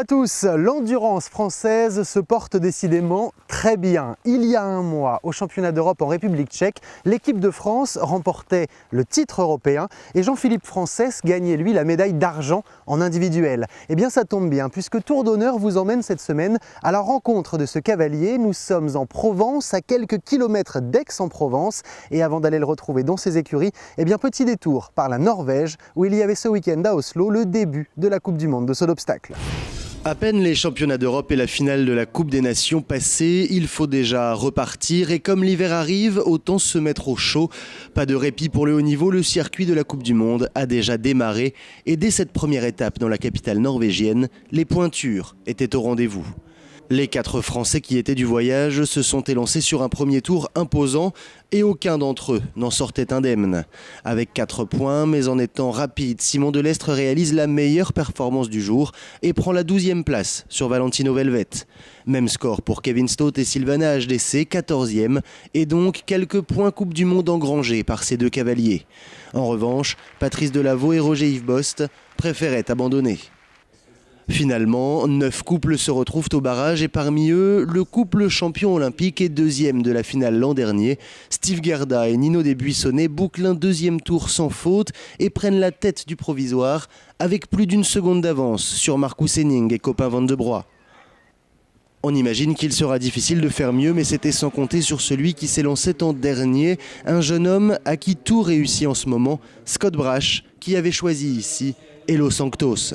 tous, l'endurance française se porte décidément très bien. Il y a un mois, au championnat d'Europe en République tchèque, l'équipe de France remportait le titre européen et Jean-Philippe Frances gagnait lui la médaille d'argent en individuel. Eh bien ça tombe bien puisque Tour d'Honneur vous emmène cette semaine à la rencontre de ce cavalier. Nous sommes en Provence, à quelques kilomètres d'Aix-en-Provence, et avant d'aller le retrouver dans ses écuries, eh bien petit détour par la Norvège où il y avait ce week-end à Oslo le début de la Coupe du Monde de saut d'obstacle. À peine les championnats d'Europe et la finale de la Coupe des Nations passés, il faut déjà repartir et comme l'hiver arrive, autant se mettre au chaud. Pas de répit pour le haut niveau, le circuit de la Coupe du Monde a déjà démarré et dès cette première étape dans la capitale norvégienne, les pointures étaient au rendez-vous. Les 4 Français qui étaient du voyage se sont élancés sur un premier tour imposant et aucun d'entre eux n'en sortait indemne. Avec 4 points, mais en étant rapide, Simon Delestre réalise la meilleure performance du jour et prend la 12e place sur Valentino Velvet. Même score pour Kevin Stott et Silvana HDC, 14e, et donc quelques points Coupe du Monde engrangés par ces 2 cavaliers. En revanche, Patrice Delaveau et Roger-Yves Bost préféraient abandonner. Finalement, 9 couples se retrouvent au barrage et parmi eux, le couple champion olympique et 2e de la finale l'an dernier. Steve Gerda et Nino Desbuissonnets bouclent un 2e tour sans faute et prennent la tête du provisoire avec plus d'1 seconde d'avance sur Marcus Henning et Copin Van de Broye. On imagine qu'il sera difficile de faire mieux, mais c'était sans compter sur celui qui s'élançait en dernier, un jeune homme à qui tout réussit en ce moment, Scott Brash, qui avait choisi ici Elo Sanctos.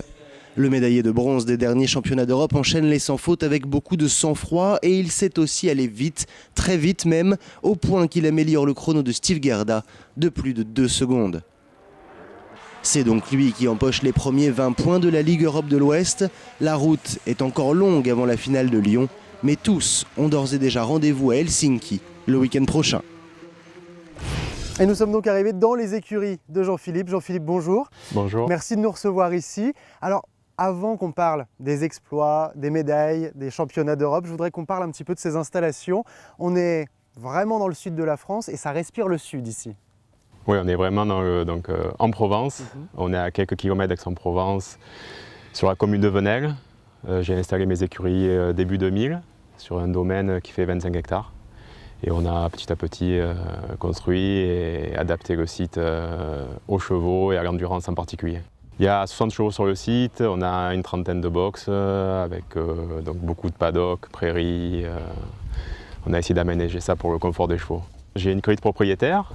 Le médaillé de bronze des derniers championnats d'Europe enchaîne les sans faute avec beaucoup de sang-froid et il sait aussi aller vite, très vite même, au point qu'il améliore le chrono de Steve Gerda de plus de 2 secondes. C'est donc lui qui empoche les premiers 20 points de la Ligue Europe de l'Ouest. La route est encore longue avant la finale de Lyon, mais tous ont d'ores et déjà rendez-vous à Helsinki le week-end prochain. Et nous sommes donc arrivés dans les écuries de Jean-Philippe. Jean-Philippe, bonjour. Bonjour. Merci de nous recevoir ici. Alors, avant qu'on parle des exploits, des médailles, des championnats d'Europe, je voudrais qu'on parle un petit peu de ces installations. On est vraiment dans le sud de la France et ça respire le sud ici. Oui, on est vraiment en Provence. On est à quelques kilomètres d'Aix-en-Provence, sur la commune de Venelle. J'ai installé mes écuries début 2000 sur un domaine qui fait 25 hectares. Et on a petit à petit construit et adapté le site aux chevaux et à l'endurance en particulier. Il y a 60 chevaux sur le site, on a une trentaine de box avec donc beaucoup de paddocks, prairies. On a essayé d'aménager ça pour le confort des chevaux. J'ai une écurie de propriétaires,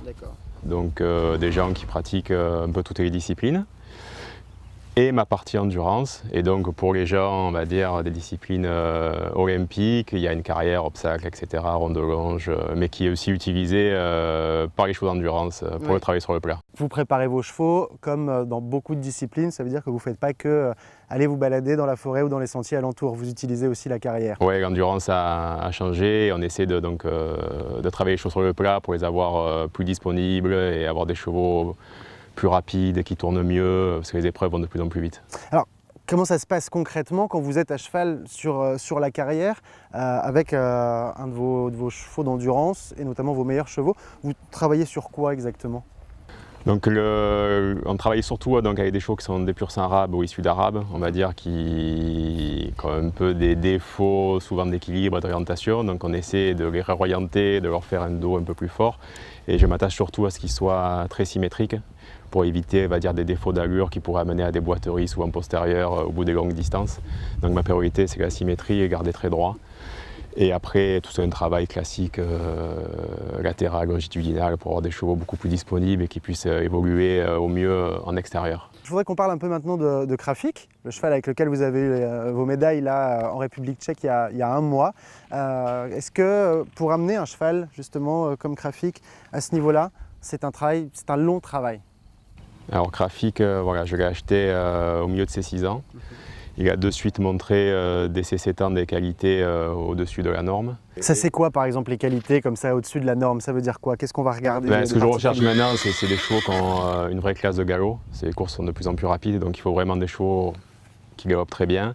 donc des gens qui pratiquent un peu toutes les disciplines. Et ma partie endurance, et donc pour les gens, on va dire, des disciplines olympiques, il y a une carrière, obstacle, etc., ronde de longe, mais qui est aussi utilisée par les chevaux d'endurance pour le travail sur le plat. Vous préparez vos chevaux comme dans beaucoup de disciplines, ça veut dire que vous ne faites pas que aller vous balader dans la forêt ou dans les sentiers alentours, vous utilisez aussi la carrière. Oui, l'endurance a changé, on essaie de travailler les chevaux sur le plat pour les avoir plus disponibles et avoir des chevaux plus rapide, qui tourne mieux, parce que les épreuves vont de plus en plus vite. Alors, comment ça se passe concrètement quand vous êtes à cheval sur la carrière avec un de vos chevaux d'endurance et notamment vos meilleurs chevaux? Vous travaillez sur quoi exactement? Donc on travaille surtout donc, avec des chevaux qui sont des pur sang arabe ou issus d'arabe, on va dire, qui ont un peu des défauts souvent d'équilibre, d'orientation. Donc on essaie de les réorienter, de leur faire un dos un peu plus fort. Et je m'attache surtout à ce qu'ils soient très symétriques pour éviter, on va dire, des défauts d'allure qui pourraient amener à des boiteries souvent postérieures au bout des longues distances. Donc ma priorité, c'est la symétrie et garder très droit. Et après, tout ça, un travail classique latéral, longitudinal, pour avoir des chevaux beaucoup plus disponibles et qui puissent évoluer au mieux en extérieur. Je voudrais qu'on parle un peu maintenant de Krafik, le cheval avec lequel vous avez eu vos médailles là, en République tchèque il y a un mois. Est-ce que pour amener un cheval justement comme Krafik à ce niveau-là, c'est un long travail? Alors Krafik, voilà, je l'ai acheté au milieu de ses 6 ans. Il a de suite montré dès ses 7 ans des qualités au-dessus de la norme. Ça c'est quoi par exemple les qualités comme ça au-dessus de la norme? Ça veut dire quoi? Qu'est-ce qu'on va regarder? Ce que je recherche maintenant, c'est des chevaux qui ont une vraie classe de galop. Les courses sont de plus en plus rapides, donc il faut vraiment des chevaux qui galopent très bien,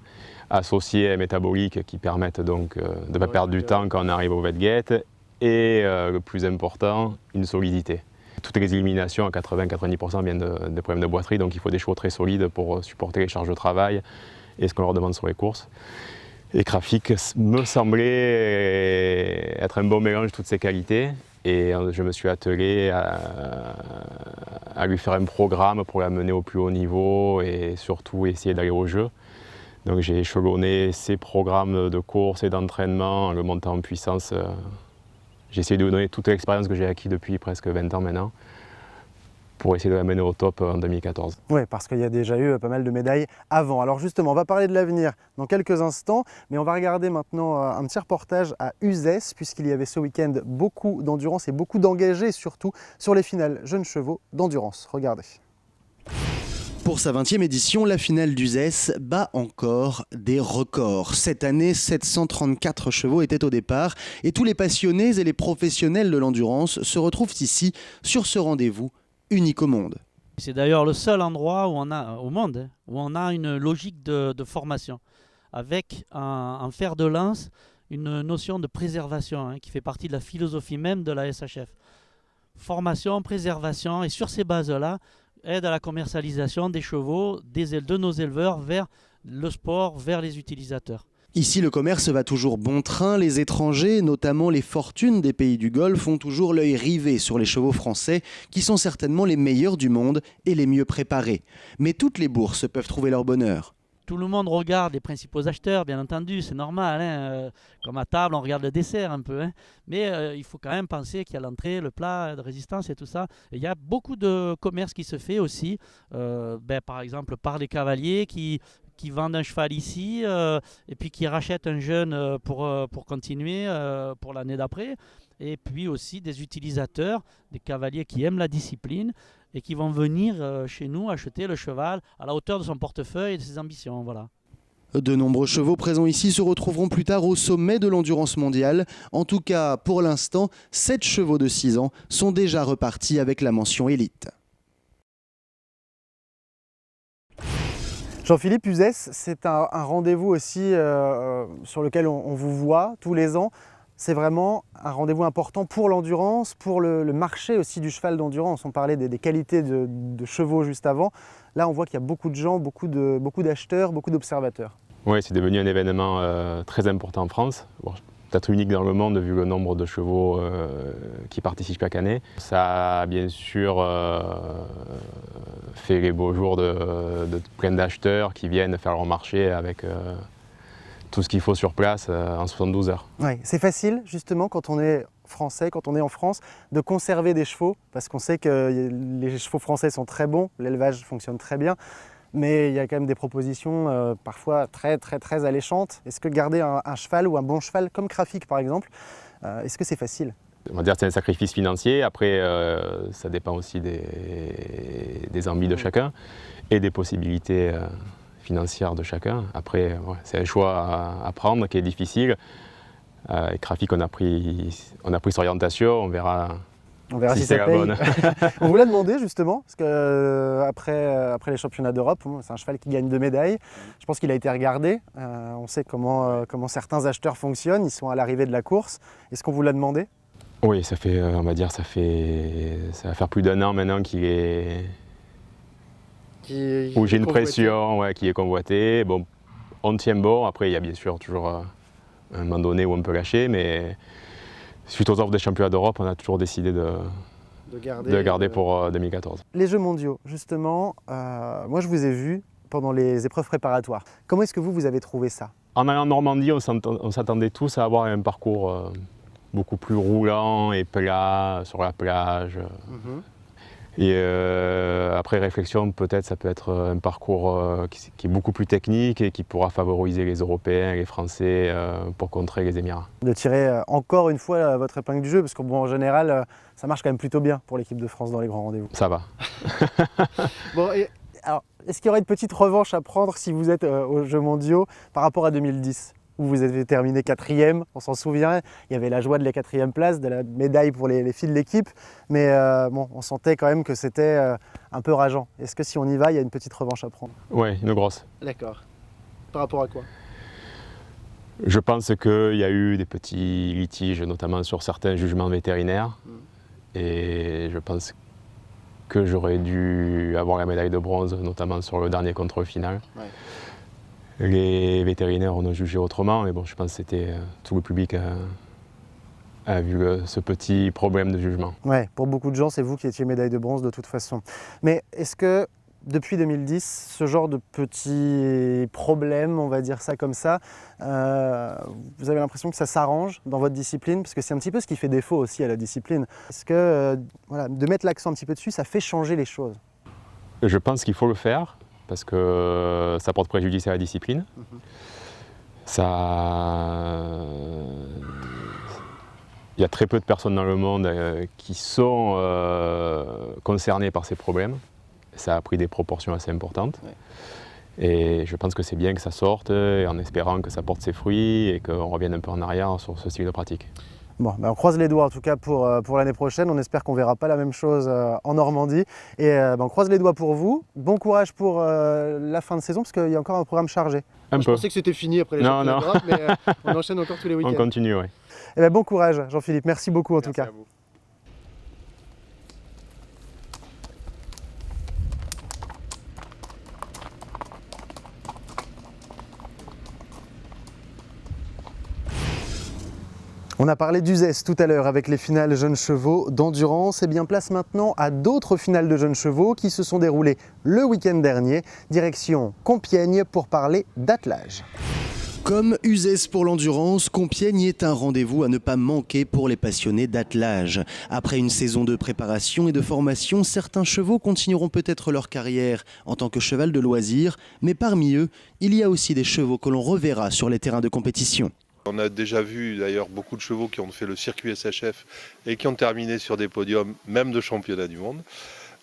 associés à un métabolique qui permettent donc de ne pas perdre du temps quand on arrive au wet-gate et le plus important, une solidité. Toutes les éliminations, à 80-90%, viennent de problèmes de boiterie, donc il faut des chevaux très solides pour supporter les charges de travail et ce qu'on leur demande sur les courses. Et Krafik me semblait être un bon mélange de toutes ces qualités. Et je me suis attelé à lui faire un programme pour l'amener au plus haut niveau et surtout essayer d'aller au jeu. Donc j'ai échelonné ses programmes de course et d'entraînement en le montant en puissance. J'ai essayé de lui donner toute l'expérience que j'ai acquise depuis presque 20 ans maintenant, pour essayer de la mener au top en 2014. Oui, parce qu'il y a déjà eu pas mal de médailles avant. Alors justement, on va parler de l'avenir dans quelques instants, mais on va regarder maintenant un petit reportage à Uzès, puisqu'il y avait ce week-end beaucoup d'endurance et beaucoup d'engagés, surtout sur les finales jeunes chevaux d'endurance. Regardez. Pour sa 20e édition, la finale d'Uzès bat encore des records. Cette année, 734 chevaux étaient au départ et tous les passionnés et les professionnels de l'endurance se retrouvent ici sur ce rendez-vous unique au monde. C'est d'ailleurs le seul endroit où on a, au monde où on a une logique de formation avec en fer de lance une notion de préservation qui fait partie de la philosophie même de la SHF. Formation, préservation et sur ces bases-là, aide à la commercialisation des chevaux de nos éleveurs vers le sport, vers les utilisateurs. Ici, le commerce va toujours bon train. Les étrangers, notamment les fortunes des pays du Golfe, ont toujours l'œil rivé sur les chevaux français, qui sont certainement les meilleurs du monde et les mieux préparés. Mais toutes les bourses peuvent trouver leur bonheur. Tout le monde regarde les principaux acheteurs, bien entendu, c'est normal. Comme à table, on regarde le dessert un peu. Mais il faut quand même penser qu'il y a l'entrée, le plat de résistance et tout ça. Et il y a beaucoup de commerce qui se fait aussi, par exemple par les cavaliers qui vendent un cheval ici et puis qui rachètent un jeune pour continuer pour l'année d'après. Et puis aussi des utilisateurs, des cavaliers qui aiment la discipline et qui vont venir chez nous acheter le cheval à la hauteur de son portefeuille et de ses ambitions. Voilà. De nombreux chevaux présents ici se retrouveront plus tard au sommet de l'endurance mondiale. En tout cas, pour l'instant, 7 chevaux de 6 ans sont déjà repartis avec la mention élite. Jean-Philippe, Uzès, c'est un rendez-vous aussi sur lequel on vous voit tous les ans. C'est vraiment un rendez-vous important pour l'endurance, pour le marché aussi du cheval d'endurance. On parlait des qualités de chevaux juste avant. Là, on voit qu'il y a beaucoup de gens, beaucoup d'acheteurs, beaucoup d'observateurs. Oui, c'est devenu un événement très important en France. Bon, peut-être unique dans le monde vu le nombre de chevaux qui participent chaque année. Ça a bien sûr fait les beaux jours de plein d'acheteurs qui viennent faire leur marché avec tout ce qu'il faut sur place en 72 heures. Ouais, c'est facile justement quand on est français, quand on est en France, de conserver des chevaux parce qu'on sait que les chevaux français sont très bons, l'élevage fonctionne très bien. Mais il y a quand même des propositions parfois très alléchantes. Est-ce que garder un cheval ou un bon cheval comme Krafik par exemple, est-ce que c'est facile ? On va dire que c'est un sacrifice financier. Après, ça dépend aussi des envies de chacun et des possibilités financières de chacun. Après, c'est un choix à prendre qui est difficile. Avec Krafik, on a pris cette orientation. On verra si c'est la bonne. On vous l'a demandé justement, parce qu'après les championnats d'Europe, c'est un cheval qui gagne 2 médailles. Je pense qu'il a été regardé. On sait comment certains acheteurs fonctionnent. Ils sont à l'arrivée de la course. Est-ce qu'on vous l'a demandé ? Oui, ça va faire plus d'1 an maintenant qu'il est... où j'ai une pression qui est convoitée. Bon, on tient bon. Après, il y a bien sûr toujours un moment donné où on peut lâcher, mais suite aux offres des championnats d'Europe, on a toujours décidé de garder pour 2014. Les Jeux mondiaux, justement, moi je vous ai vu pendant les épreuves préparatoires. Comment est-ce que vous avez trouvé ça ? En allant en Normandie, on s'attendait tous à avoir un parcours beaucoup plus roulant et plat sur la plage. Et après réflexion, peut-être ça peut être un parcours qui est beaucoup plus technique et qui pourra favoriser les Européens et les Français pour contrer les Émirats. De tirer encore une fois votre épingle du jeu, parce qu'en général, ça marche quand même plutôt bien pour l'équipe de France dans les grands rendez-vous. Ça va. Bon, alors, est-ce qu'il y aurait une petite revanche à prendre si vous êtes aux Jeux mondiaux par rapport à 2010 ? Où vous avez terminé 4e, on s'en souvient, il y avait la joie de la 4e place, de la médaille pour les filles de l'équipe, mais on sentait quand même que c'était un peu rageant. Est-ce que si on y va, il y a une petite revanche à prendre ? Oui, une grosse. D'accord. Par rapport à quoi ? Je pense qu'il y a eu des petits litiges, notamment sur certains jugements vétérinaires, et je pense que j'aurais dû avoir la médaille de bronze, notamment sur le dernier contrôle final. Ouais. Les vétérinaires ont jugé autrement, mais bon, je pense que c'était tout le public a vu ce petit problème de jugement. Ouais, pour beaucoup de gens, c'est vous qui étiez médaille de bronze de toute façon. Mais est-ce que depuis 2010, ce genre de petits problèmes, on va dire ça comme ça, vous avez l'impression que ça s'arrange dans votre discipline? Parce que c'est un petit peu ce qui fait défaut aussi à la discipline. Est-ce que voilà, de mettre l'accent un petit peu dessus, ça fait changer les choses? Je pense qu'il faut le faire, parce que ça porte préjudice à la discipline. Il y a très peu de personnes dans le monde qui sont concernées par ces problèmes. Ça a pris des proportions assez importantes. Ouais. Et je pense que c'est bien que ça sorte, en espérant que ça porte ses fruits et qu'on revienne un peu en arrière sur ce style de pratique. Bon, ben on croise les doigts en tout cas pour l'année prochaine. On espère qu'on ne verra pas la même chose en Normandie. Et on croise les doigts pour vous. Bon courage pour la fin de saison, parce qu'il y a encore un programme chargé. Je pensais que c'était fini après les championnats d'Europe, mais on enchaîne encore tous les week-ends. On continue, oui. Et ben, bon courage Jean-Philippe, merci beaucoup en tout cas. Merci à vous. On a parlé d'Uzès tout à l'heure avec les finales jeunes chevaux d'endurance. Et bien place maintenant à d'autres finales de jeunes chevaux qui se sont déroulées le week-end dernier. Direction Compiègne pour parler d'attelage. Comme Uzès pour l'endurance, Compiègne est un rendez-vous à ne pas manquer pour les passionnés d'attelage. Après une saison de préparation et de formation, certains chevaux continueront peut-être leur carrière en tant que cheval de loisir, mais parmi eux, il y a aussi des chevaux que l'on reverra sur les terrains de compétition. On a déjà vu d'ailleurs beaucoup de chevaux qui ont fait le circuit SHF et qui ont terminé sur des podiums, même de championnat du monde.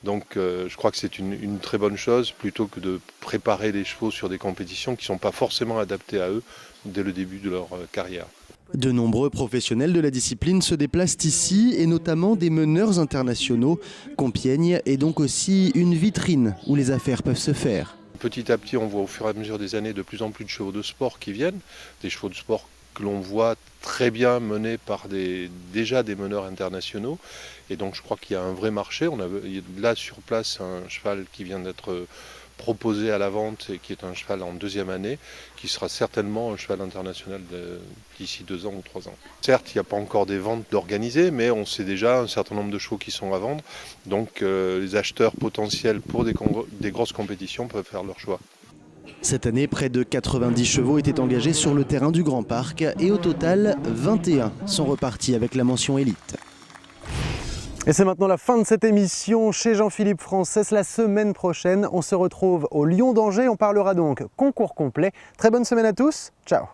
Donc je crois que c'est une très bonne chose, plutôt que de préparer les chevaux sur des compétitions qui ne sont pas forcément adaptées à eux dès le début de leur carrière. De nombreux professionnels de la discipline se déplacent ici, et notamment des meneurs internationaux. Compiègne est donc aussi une vitrine où les affaires peuvent se faire. Petit à petit, on voit au fur et à mesure des années de plus en plus de chevaux de sport qui viennent, des chevaux de sport que l'on voit très bien menés par déjà des meneurs internationaux. Et donc je crois qu'il y a un vrai marché. On a là sur place un cheval qui vient d'être proposé à la vente et qui est un cheval en deuxième année, qui sera certainement un cheval international d'ici 2 ans ou 3 ans. Certes, il n'y a pas encore des ventes d'organisées, mais on sait déjà un certain nombre de chevaux qui sont à vendre. Donc les acheteurs potentiels pour des grosses compétitions peuvent faire leur choix. Cette année, près de 90 chevaux étaient engagés sur le terrain du Grand Parc et au total, 21 sont repartis avec la mention élite. Et c'est maintenant la fin de cette émission chez Jean-Philippe Frances. La semaine prochaine, on se retrouve au Lion d'Angers. On parlera donc concours complet. Très bonne semaine à tous. Ciao.